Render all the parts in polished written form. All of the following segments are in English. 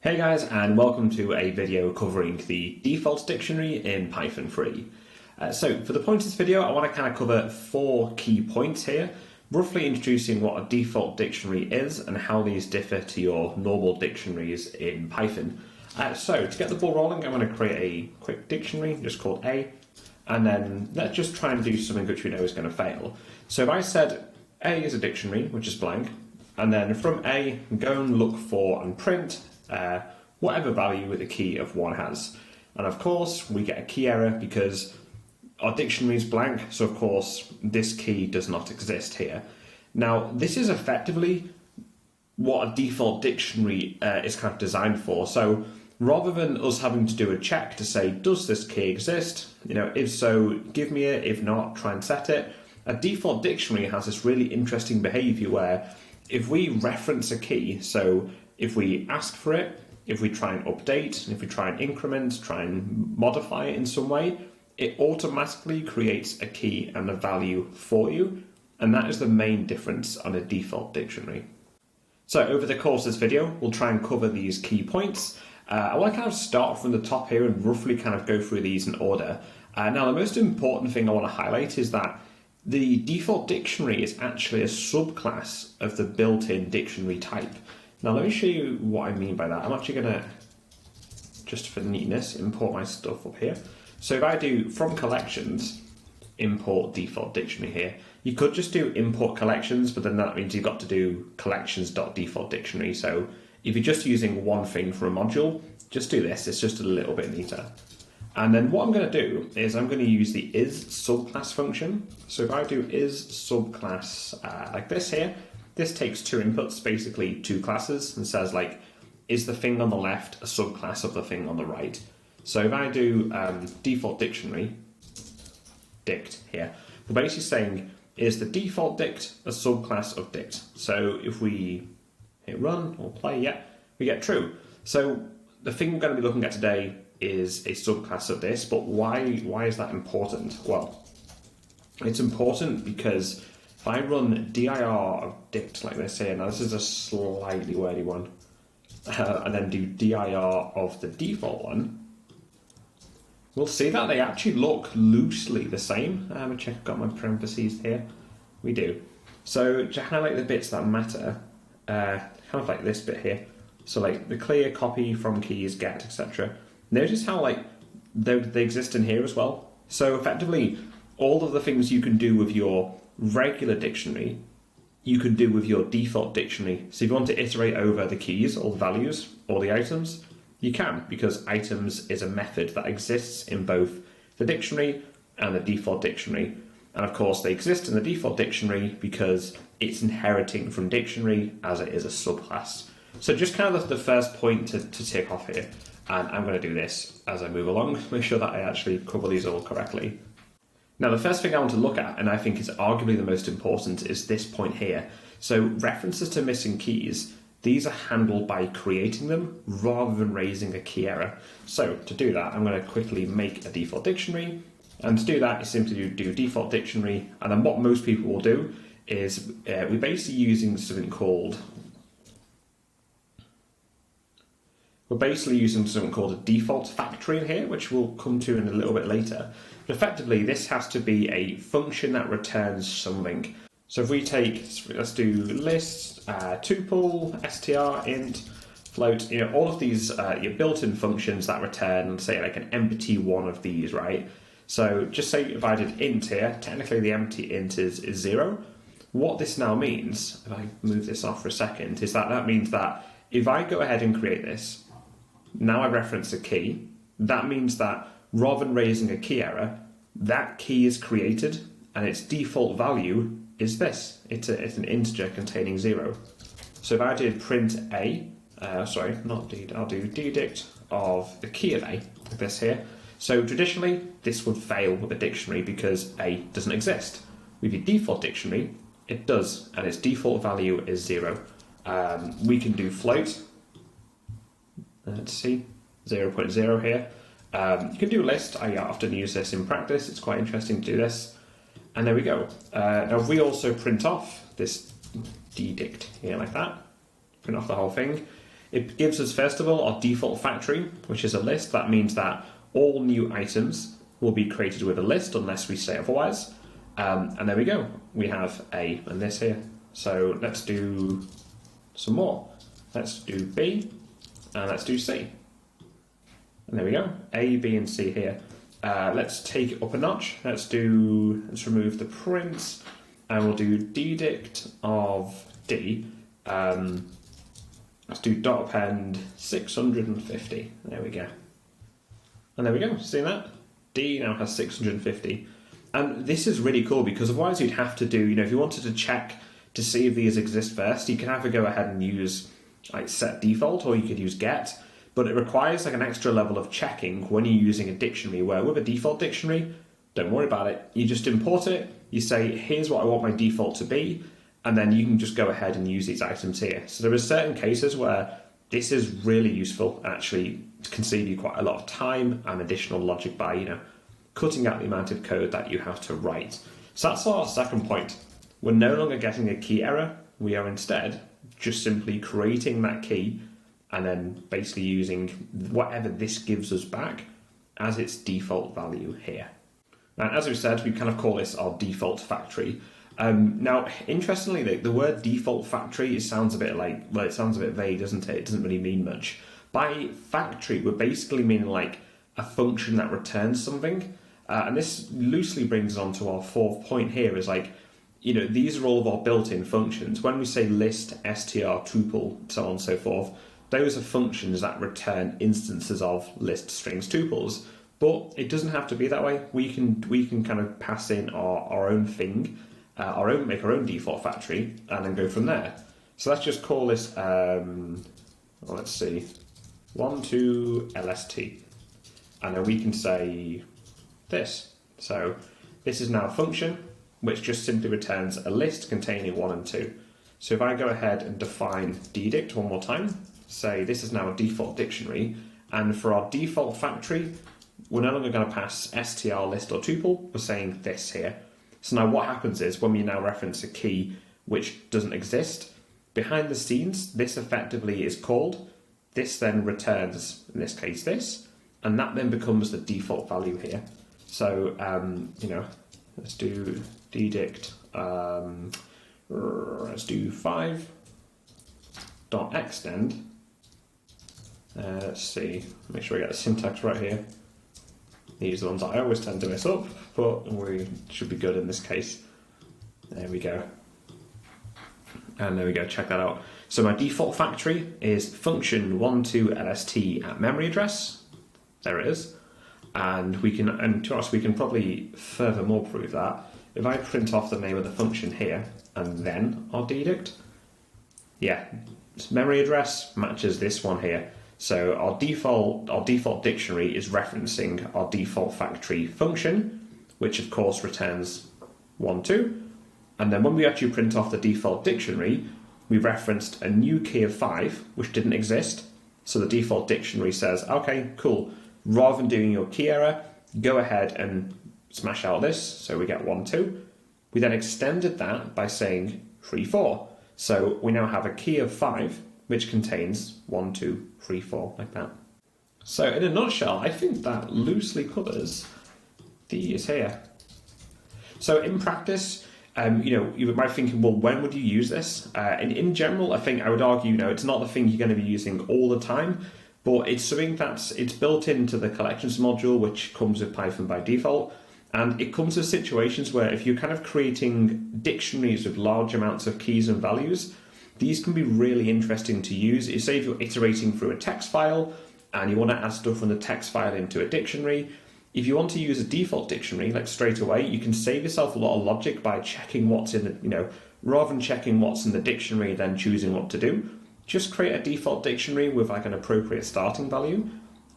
Hey guys, and welcome to a video covering the default dictionary in Python 3. So for the point of this video, I want to kind of cover 4 key points here, roughly introducing what a default dictionary is and how these differ to your normal dictionaries in Python. So to get the ball rolling, I'm going to create a quick dictionary just called A, and then let's just try and do something which we know is going to fail. So if I said A is a dictionary, which is blank, and then from A, go and look for and print whatever value the key of 1 has. And of course, we get a key error because our dictionary is blank, so of course, this key does not exist here. Now, this is effectively what a default dictionary is kind of designed for. So rather than us having to do a check to say, does this key exist? If so, give me it. If not, try and set it. A default dictionary has this really interesting behavior where if we reference a key, so if we ask for it, if we try and update, if we try and increment, try and modify it in some way, it automatically creates a key and a value for you. And that is the main difference on a default dictionary. So over the course of this video, we'll try and cover these key points. I want to kind of start from the top here and roughly kind of go through these in order. Now, the most important thing I want to highlight is that the default dictionary is actually a subclass of the built-in dictionary type. Now let me show you what I mean by that. I'm actually going to, just for neatness, import my stuff up here. So if I do from collections, import default dictionary here, you could just do import collections, but then that means you've got to do collections.default dictionary. So if you're just using one thing for a module, just do this. It's just a little bit neater. And then what I'm going to do is I'm going to use the is subclass function. So if I do is subclass like this here, this takes 2 inputs, basically 2 classes, and says like, is the thing on the left a subclass of the thing on the right? So if I do default dictionary, dict here, we're basically saying, is the default dict a subclass of dict? So if we hit run or play, yeah, we get true. So the thing we're going to be looking at today is a subclass of this, but why is that important? Well, it's important because if I run dir of dict like this here, now this is a slightly wordy one, and then do dir of the default one, we'll see that they actually look loosely the same. Let me check I've got my parentheses here. We do. So to highlight the bits that matter, kind of like this bit here, so like the clear, copy, from keys, get, etc. Notice how like they exist in here as well. So effectively, all of the things you can do with your regular dictionary, you can do with your default dictionary. So if you want to iterate over the keys or the values or the items, you can, because items is a method that exists in both the dictionary and the default dictionary. And of course, they exist in the default dictionary because it's inheriting from dictionary as it is a subclass. So just kind of the first point to tick off here. And I'm going to do this as I move along, make sure that I actually cover these all correctly. Now, the first thing I want to look at, and I think is arguably the most important, is this point here. So references to missing keys, these are handled by creating them rather than raising a key error. So to do that, I'm going to quickly make a default dictionary. And to do that, you simply do default dictionary. And then what most people will do is we're basically using something called a default factory in here, which we'll come to in a little bit later. But effectively, this has to be a function that returns something. So if we take, let's do list, tuple, str, int, float, all of these your built-in functions that return, say, like an empty one of these, right? So just say if I did int here, technically the empty int is 0. What this now means, if I move this off for a second, is that means that if I go ahead and create this, now I reference a key, that means that rather than raising a key error, that key is created and its default value is this. It's an integer containing 0. So if I did print a, I'll do ddict of the key of a, like this here. So traditionally, this would fail with a dictionary because a doesn't exist. With your default dictionary, it does, and its default value is 0. We can do float. Let's see, 0.0 here. You can do list. I often use this in practice. It's quite interesting to do this. And there we go. Now, if we also print off this ddict here like that, print off the whole thing, It gives us, first of all, our default factory, which is a list. That means that all new items will be created with a list unless we say otherwise. And there we go. We have A and this here. So let's do some more. Let's do B and let's do C. And there we go. A, B, and C here. Let's take it up a notch. Let's remove the print and we'll do dedict of D. Let's do dot append 650. There we go. And there we go. See that? D now has 650. And this is really cool because otherwise you'd have to do, if you wanted to check to see if these exist first, you can either go ahead and use like set default or you could use get, but it requires like an extra level of checking when you're using a dictionary, where with a default dictionary, don't worry about it. You just import it, you say, here's what I want my default to be, and then you can just go ahead and use these items here. So there are certain cases where this is really useful and actually can save you quite a lot of time and additional logic by, cutting out the amount of code that you have to write. So that's our second point. We're no longer getting a key error. We are instead just simply creating that key and then basically using whatever this gives us back as its default value here. Now, as we said, we kind of call this our default factory. Now, interestingly, the word default factory, it sounds a bit vague, doesn't it? It doesn't really mean much. By factory, we're basically meaning like a function that returns something. And this loosely brings us on to our fourth point here, is like, these are all of our built-in functions. When we say list, str, tuple, so on and so forth, those are functions that return instances of list, strings, tuples. But it doesn't have to be that way. We can kind of pass in our own thing, make our own default factory, and then go from there. So let's just call this, let's see, 12lst, and then we can say this. So this is now a function which just simply returns a list containing 1 and 2. So if I go ahead and define dedict one more time, say this is now a default dictionary, and for our default factory, we're no longer going to pass str, list, or tuple, we're saying this here. So now what happens is, when we now reference a key which doesn't exist, behind the scenes, this effectively is called, this then returns, in this case, this, and that then becomes the default value here. So, let's do dedict, let's do 5.extend. Let's see, make sure we get the syntax right here. These are the ones that I always tend to mess up, but we should be good in this case. There we go. And there we go, check that out. So my default factory is function 12lst at memory address. There it is. And we can probably furthermore prove that. If I print off the name of the function here, and then our dedict, yeah, this memory address matches this one here. So our default dictionary is referencing our default factory function, which of course returns 1, 2. And then when we actually print off the default dictionary, we referenced a new key of 5, which didn't exist. So the default dictionary says, okay, cool. Rather than doing your key error, go ahead and smash out this. So we get 1, 2. We then extended that by saying 3, 4. So we now have a key of 5, which contains 1, 2, 3, 4, like that. So in a nutshell, I think that loosely covers these here. So in practice, you might be thinking, well, when would you use this? In general, I think I would argue, it's not the thing you're going to be using all the time, but it's something it's built into the collections module, which comes with Python by default. And it comes with situations where if you're kind of creating dictionaries with large amounts of keys and values, these can be really interesting to use. Say if you're iterating through a text file and you want to add stuff from the text file into a dictionary, if you want to use a default dictionary, like straight away, you can save yourself a lot of logic by checking what's in the, rather than checking what's in the dictionary, then choosing what to do. Just create a default dictionary with like an appropriate starting value,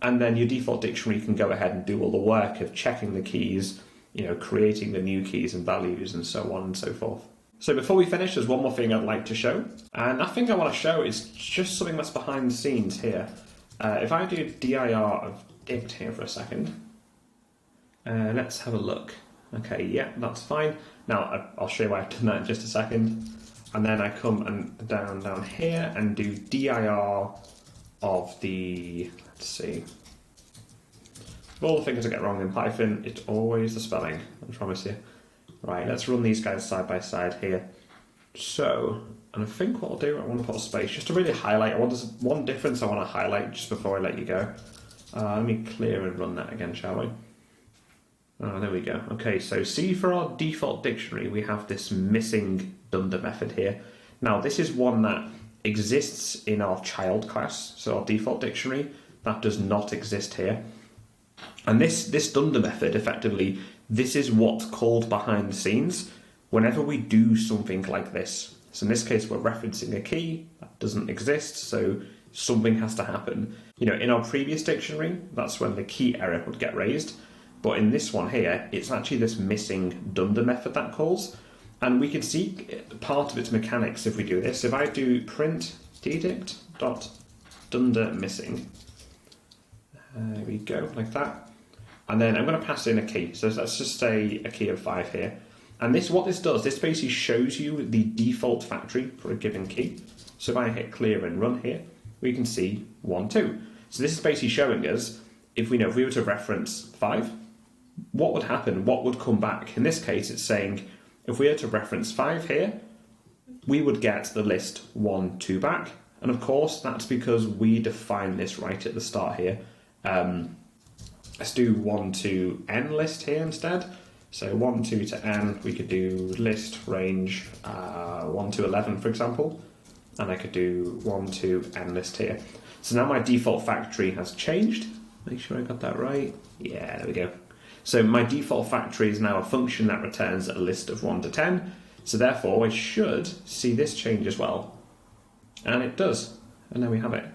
and then your default dictionary can go ahead and do all the work of checking the keys, creating the new keys and values and so on and so forth. So before we finish, there's one more thing I'd like to show. And that thing I want to show is just something that's behind the scenes here. If I do dir of dict here for a second, let's have a look. Okay, yeah, that's fine. Now, I'll show you why I've done that in just a second. And then I come and down here and do dir of the, let's see, of all the things I get wrong in Python, it's always the spelling, I promise you. Right, let's run these guys side by side here. So, and I think what I'll do, I want to put a space just to really highlight. There's one difference I want to highlight just before I let you go. Let me clear and run that again, shall we? There we go. Okay, so see, for our default dictionary, we have this missing dunder method here. Now, this is one that exists in our child class, so our default dictionary, that does not exist here. And this dunder method, effectively, this is what's called behind the scenes whenever we do something like this. So in this case, we're referencing a key that doesn't exist, so something has to happen. You know, in our previous dictionary, that's when the key error would get raised. But in this one here, it's actually this missing dunder method that calls. And we can see part of its mechanics if we do this. If I do print dedict.dunder missing, there we go, like that. And then I'm going to pass in a key. So let's just say a key of 5 here. And what this does, this basically shows you the default factory for a given key. So if I hit clear and run here, we can see 1, 2. So this is basically showing us, if we were to reference 5, what would happen? What would come back? In this case, it's saying, if we were to reference 5 here, we would get the list 1, 2 back. And of course, that's because we define this right at the start here. Let's do 1 to n list here instead. So 1, 2 to n, we could do list range 1 to 11, for example. And I could do 1 to n list here. So now my default factory has changed. Make sure I got that right. Yeah, there we go. So my default factory is now a function that returns a list of 1 to 10. So therefore, I should see this change as well. And it does. And there we have it.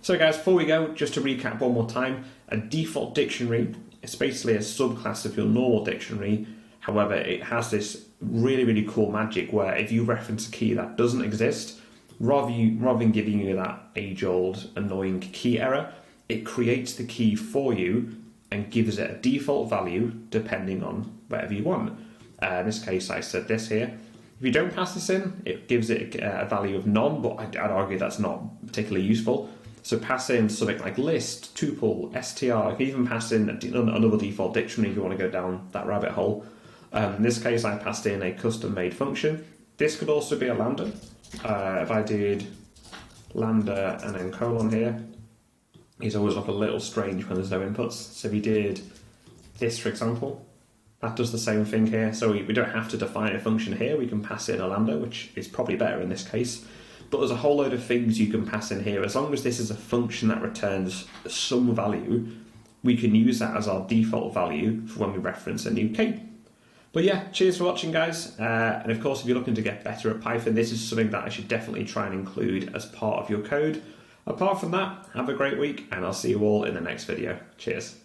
So guys, before we go, just to recap one more time, a default dictionary is basically a subclass of your normal dictionary. However, it has this really, really cool magic where if you reference a key that doesn't exist, rather than giving you that age-old annoying key error, it creates the key for you and gives it a default value depending on whatever you want. In this case, I said this here. If you don't pass this in, it gives it a value of none, but I'd argue that's not particularly useful. So pass in something like list, tuple, str. You can even pass in another default dictionary if you want to go down that rabbit hole. In this case, I passed in a custom-made function. This could also be a lambda. If I did lambda and then colon here, it's always look a little strange when there's no inputs. So if you did this, for example, that does the same thing here. So we don't have to define a function here. We can pass in a lambda, which is probably better in this case. But there's a whole load of things you can pass in here. As long as this is a function that returns some value, we can use that as our default value for when we reference a new key. But yeah, cheers for watching, guys. And of course, if you're looking to get better at Python, this is something that I should definitely try and include as part of your code. Apart from that, have a great week, and I'll see you all in the next video. Cheers.